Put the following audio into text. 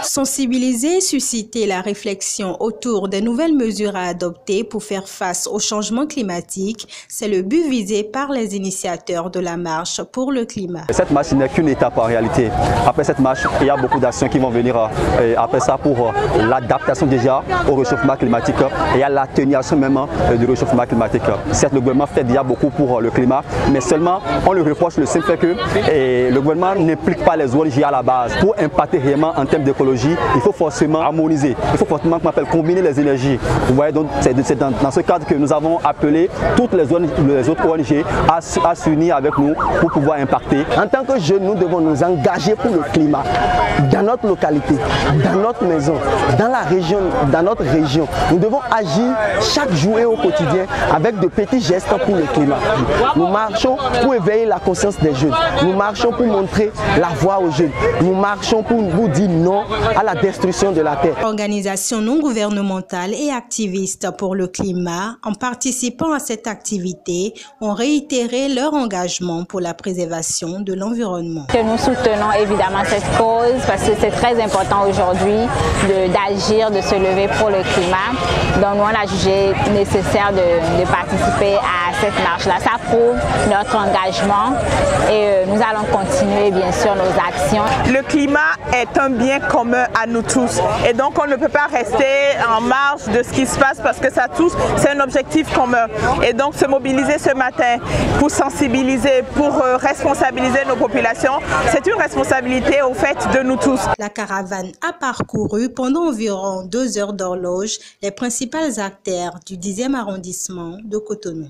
Sensibiliser et susciter la réflexion autour des nouvelles mesures à adopter pour faire face au changement climatique, c'est le but visé par les initiateurs de la marche pour le climat. Cette marche n'est qu'une étape en réalité. Après cette marche, il y a beaucoup d'actions qui vont venir après ça pour l'adaptation déjà au réchauffement climatique et à l'atténuation même du réchauffement climatique. Certes, le gouvernement fait déjà beaucoup pour le climat, mais seulement on le reproche le simple fait que le gouvernement n'implique pas les ONG à la base. Pour impacter réellement en termes d'écologie, il faut forcément harmoniser, il faut forcément combiner les énergies. Vous voyez, donc c'est dans ce cadre que nous avons appelé toutes les autres ONG à s'unir avec nous pour pouvoir impacter. En tant que jeunes, nous devons nous engager pour le climat dans notre localité, dans notre maison, dans la région, dans notre région. Nous devons agir chaque jour et au quotidien avec de petits gestes pour le climat. Nous marchons pour éveiller la conscience des jeunes. Nous marchons pour montrer la voie aux jeunes. Nous marchons pour dire non à la destruction de la terre. Organisations non gouvernementales et activistes pour le climat, en participant à cette activité, ont réitéré leur engagement pour la préservation de l'environnement. Nous soutenons évidemment cette cause parce que c'est très important aujourd'hui d'agir, de se lever pour le climat. Donc nous, on a jugé nécessaire de participer à cette marche-là. Ça prouve notre engagement et nous allons continuer bien sûr nos actions. Le climat est un bien commun à nous tous et donc on ne peut pas rester en marge de ce qui se passe parce que ça touche, c'est un objectif commun. Et donc se mobiliser ce matin pour sensibiliser, pour responsabiliser nos populations, c'est une responsabilité au fait de nous tous. La caravane a parcouru pendant environ 2 heures d'horloge les principales artères du 10e arrondissement de Cotonou.